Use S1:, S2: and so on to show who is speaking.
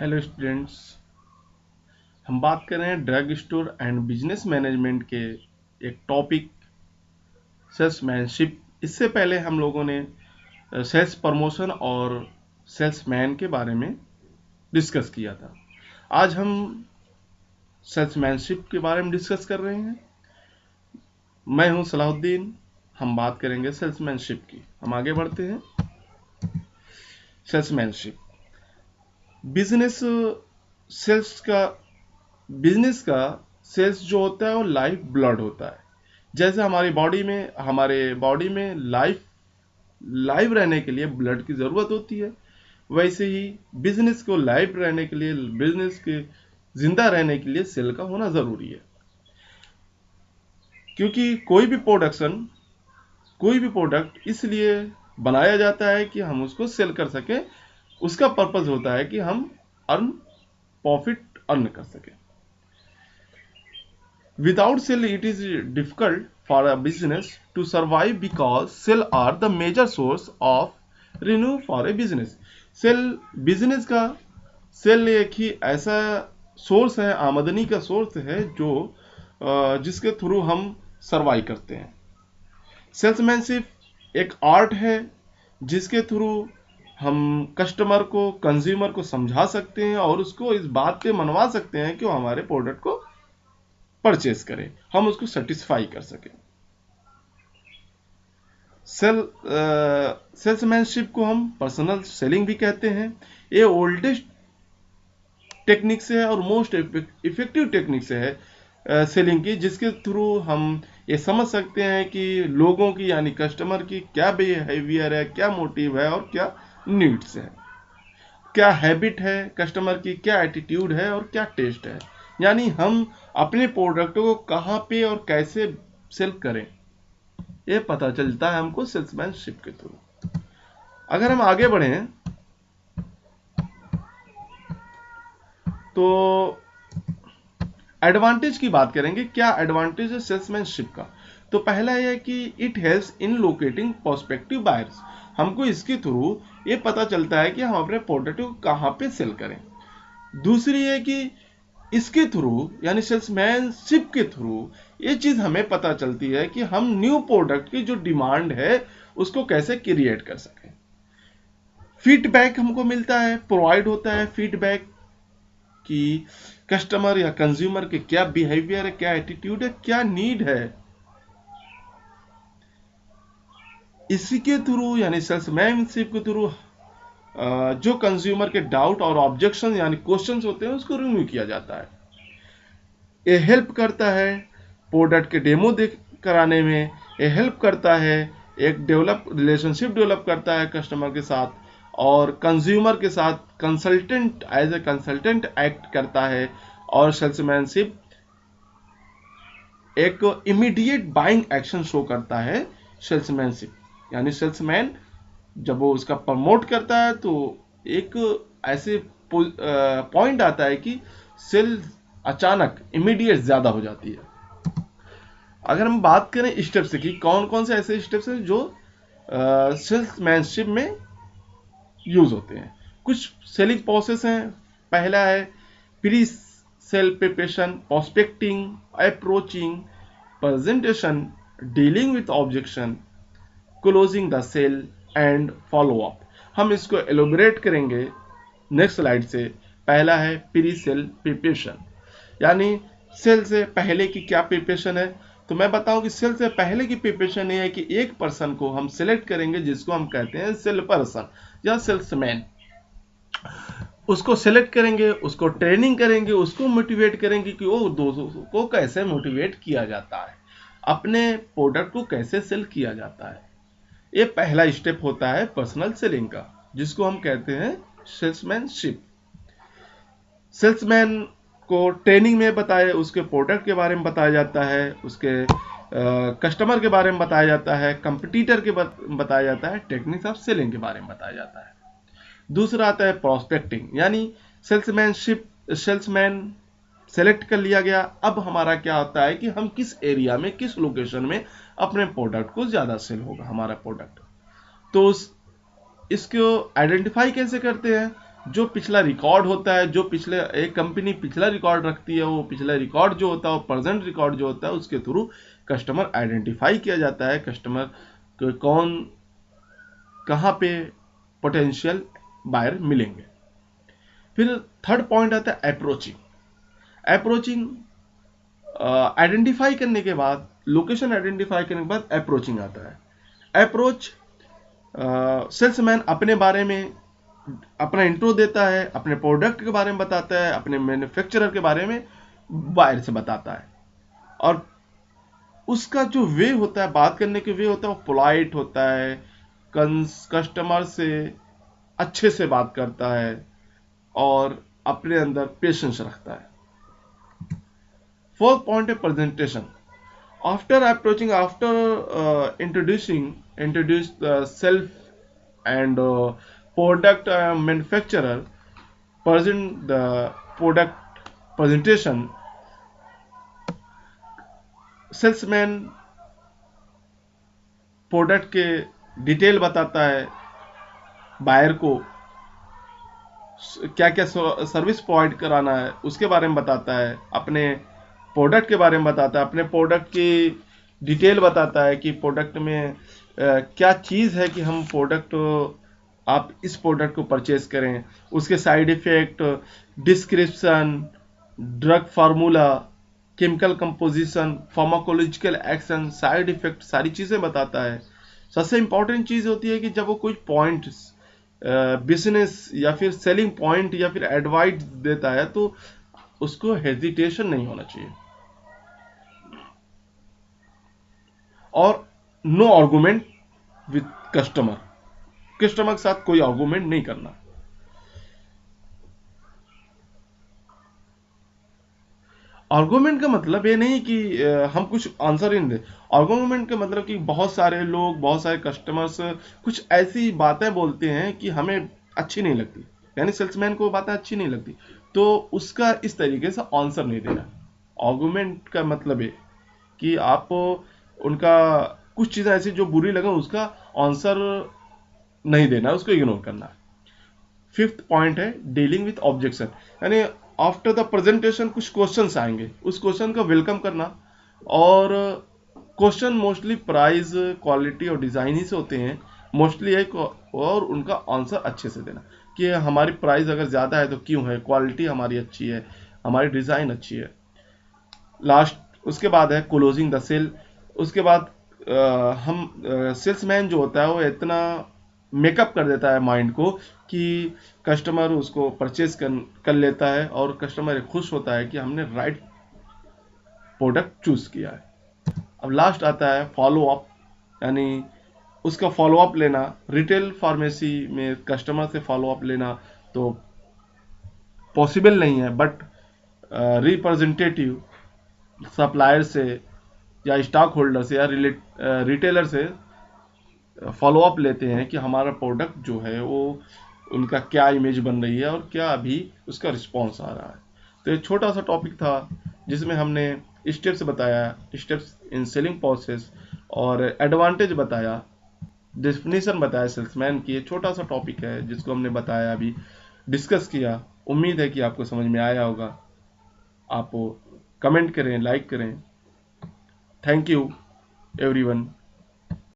S1: Hello students, हम बात कर रहे हैं drug store and business management के एक टॉपिक सेल्समैनशिप। इससे पहले हम लोगों ने सेल्स प्रमोशन और सेल्समैन के बारे में डिस्कस किया था। आज हम सेल्समैनशिप के बारे में डिस्कस कर रहे हैं। मैं हूं सलाहुद्दीन। हम बात करेंगे सेल्समैनशिप की। हम आगे बढ़ते हैं। सेल्समैनशिप बिजनेस सेल्स का बिजनेस का सेल्स जो होता है वो लाइफ ब्लड होता है। जैसे हमारे बॉडी में लाइव रहने के लिए ब्लड की जरूरत होती है, वैसे ही बिजनेस को लाइव रहने के लिए, बिजनेस के जिंदा रहने के लिए सेल का होना जरूरी है। क्योंकि कोई भी प्रोडक्ट इसलिए बनाया जाता है कि हम उसको सेल कर सकें। उसका पर्पज होता है कि हम प्रॉफिट अर्न कर सकें। Without sale, it is difficult for a business to survive because sale are the major source of revenue for a business. Business का सेल एक ही ऐसा सोर्स है, आमदनी का सोर्स है जो जिसके थ्रू हम सरवाइव करते हैं। सेल्समैनशिप एक आर्ट है जिसके थ्रू हम कंज्यूमर को समझा सकते हैं और उसको इस बात पे मनवा सकते हैं कि वो हमारे प्रोडक्ट को परचेस करें, हम उसको सेटिस्फाई कर सकें। सेल्समैनशिप को हम पर्सनल सेलिंग भी कहते हैं। ये ओल्डेस्ट टेक्निक से है और मोस्ट इफेक्टिव टेक्निक से है सेलिंग की, जिसके थ्रू हम ये समझ सकते हैं कि लोगों की यानी कस्टमर की क्या बिहेवियर है, क्या मोटिव है और क्या नीड्स है, क्या हैबिट है कस्टमर की, क्या एटीट्यूड है और क्या टेस्ट है। यानी हम अपने प्रोडक्ट को कहां पे और कैसे सेल करें, ये पता चलता है हमको सेल्समैनशिप के थ्रू। अगर हम आगे बढ़ें तो एडवांटेज की बात करेंगे। क्या एडवांटेज है सेल्समैनशिप का? तो पहला यह है कि it helps in locating prospective buyers. हमको इसके थ्रू ये पता चलता है कि हम अपने प्रोडक्ट को कहां पे सेल करें। दूसरी है कि इसके थ्रू यानी सेल्समैनशिप के थ्रू ये चीज हमें पता चलती है कि हम न्यू प्रोडक्ट की जो डिमांड है उसको कैसे क्रिएट कर सकें। फीडबैक हमको मिलता है, प्रोवाइड होता है फीडबैक कि कस्टमर या कंज्यूमर के क्या बिहेवियर है, क्या एटीट्यूड है, क्या नीड है। इसी के थ्रू यानी सेल्समैनशिप के थ्रू जो कंज्यूमर के डाउट और ऑब्जेक्शन यानी क्वेश्चंस होते हैं उसको रिमूव किया जाता है। ये हेल्प करता है प्रोडक्ट के डेमो कराने में, ये हेल्प करता है एक रिलेशनशिप डेवलप करता है कस्टमर के साथ और कंज्यूमर के साथ consultant as a consultant act करता है। और सेल्समैनशिप एक इमीडिएट बाइंग एक्शन शो करता है। सेल्समैनशिप यानी सेल्समैन जब वो उसका प्रमोट करता है तो एक ऐसे पॉइंट आता है कि सेल अचानक इमीडिएट ज्यादा हो जाती है। अगर हम बात करें स्टेप्स की, कौन कौन से ऐसे स्टेप्स हैं जो सेल्समैनशिप में यूज होते हैं। कुछ सेलिंग प्रोसेस हैं। पहला है pre sale preparation, prospecting, approaching, presentation, dealing with objection, closing the sale and follow up. हम इसको एलोबरेट करेंगे नेक्स्ट स्लाइड से। पहला है प्री सेल प्रिपरेशन, यानी सेल से पहले की क्या प्रिपरेशन है। तो मैं बताऊं कि सेल से पहले की प्रिपरेशन ये है कि एक पर्सन को हम सिलेक्ट करेंगे जिसको हम कहते हैं सेल पर्सन या सेल्समैन। उसको सिलेक्ट करेंगे, उसको ट्रेनिंग करेंगे, उसको मोटिवेट करेंगे कि वो दोस्तों को कैसे मोटिवेट किया जाता है, अपने प्रोडक्ट को कैसे सेल किया जाता है। ये पहला स्टेप होता है पर्सनल सेलिंग का, जिसको हम कहते हैं सेल्समैनशिप। सेल्समैन को ट्रेनिंग में उसके प्रोडक्ट के बारे में बताया जाता है, उसके कस्टमर के बारे में बताया जाता है, कंपटीटर के बताया जाता है, टेक्निक्स ऑफ सेलिंग के बारे में बताया जाता है। दूसरा आता है प्रोस्पेक्टिंग, यानी सेल्समैन सेलेक्ट कर लिया गया। अब हमारा क्या होता है कि हम किस एरिया में, किस लोकेशन में अपने प्रोडक्ट को ज्यादा सेल होगा हमारा प्रोडक्ट। तो इसको आइडेंटिफाई कैसे करते हैं? जो पिछला रिकॉर्ड होता है, जो पिछले एक कंपनी पिछला रिकॉर्ड रखती है, वो पिछला रिकॉर्ड जो होता है, वो प्रेजेंट रिकॉर्ड जो होता है, उसके थ्रू कस्टमर आइडेंटिफाई किया जाता है, कस्टमर कौन कहाँ पे पोटेंशियल बायर मिलेंगे। फिर थर्ड पॉइंट आता है अप्रोचिंग। अप्रोचिंग आइडेंटिफाई करने के बाद, लोकेशन आइडेंटिफाई करने के बाद अप्रोचिंग आता है। अप्रोच, सेल्समैन अपने बारे में अपना इंट्रो देता है, अपने प्रोडक्ट के बारे में बताता है, अपने मैन्युफैक्चरर के बारे में बायर से बताता है, और उसका जो वे होता है, बात करने के वे होता है, वो पोलाइट होता है, कस्टमर से अच्छे से बात करता है और अपने अंदर पेशेंस रखता है। फोर्थ पॉइंट है presentation. After approaching, after introduce the self and product manufacturer, present the product presentation, salesman product के डिटेल बताता है, बायर को क्या क्या सर्विस प्रोवाइड कराना है उसके बारे में बताता है, अपने प्रोडक्ट के बारे में बताता है, अपने प्रोडक्ट की डिटेल बताता है कि प्रोडक्ट में क्या चीज़ है कि हम प्रोडक्ट, आप इस प्रोडक्ट को परचेज करें, उसके side effect, description, drug formula, chemical composition, pharmacological action, side effect, सारी चीज़ें बताता है। सबसे इंपॉर्टेंट चीज़ होती है कि जब वो कोई पॉइंट बिजनेस या फिर सेलिंग पॉइंट या फिर एडवाइस देता है तो उसको हेजिटेशन नहीं होना चाहिए, और no argument with customer, customer के साथ कोई आर्गुमेंट नहीं करना। आर्गुमेंट का मतलब ये नहीं कि हम कुछ आंसर ही नहीं दे। आर्गुमेंट का मतलब कि बहुत सारे लोग, बहुत सारे कस्टमर्स कुछ ऐसी बातें बोलते हैं कि हमें अच्छी नहीं लगती, यानी सेल्समैन को बातें अच्छी नहीं लगती, तो उसका इस तरीके से आंसर नहीं देना। आर्गुमेंट का मतलब है कि आप उनका कुछ चीज़ें ऐसी जो बुरी लगे उसका आंसर नहीं देना, उसको इग्नोर करना। फिफ्थ पॉइंट है डीलिंग विथ ऑब्जेक्शन, यानी आफ्टर द प्रेजेंटेशन कुछ क्वेश्चंस आएंगे, उस क्वेश्चन का वेलकम करना, और क्वेश्चन मोस्टली प्राइस, क्वालिटी और डिज़ाइन ही से होते हैं मोस्टली एक, और उनका आंसर अच्छे से देना कि हमारी प्राइस अगर ज़्यादा है तो क्यों है, क्वालिटी हमारी अच्छी है, हमारी डिज़ाइन अच्छी है। लास्ट उसके बाद है क्लोजिंग द सेल। उसके बाद हम सेल्समैन जो होता है वो इतना मेकअप कर देता है माइंड को कि कस्टमर उसको परचेज कर लेता है, और कस्टमर खुश होता है कि हमने राइट प्रोडक्ट चूज किया है। अब लास्ट आता है फॉलो अप, यानी उसका फॉलो अप लेना। रिटेल फार्मेसी में कस्टमर से फॉलो अप लेना तो पॉसिबल नहीं है, बट रिप्रेजेंटेटिव सप्लायर से या स्टॉक होल्डर से या रिटेलर से फॉलो अप लेते हैं कि हमारा प्रोडक्ट जो है वो उनका क्या इमेज बन रही है और क्या अभी उसका रिस्पॉन्स आ रहा है। तो ये छोटा सा टॉपिक था जिसमें हमने स्टेप्स बताया, स्टेप्स इन सेलिंग प्रोसेस, और एडवांटेज बताया, डेफिनेशन बताया सेल्समैन की। ये छोटा सा टॉपिक है जिसको हमने बताया, अभी डिस्कस किया। उम्मीद है कि आपको समझ में आया होगा। आप कमेंट करें, लाइक करें। Thank you everyone.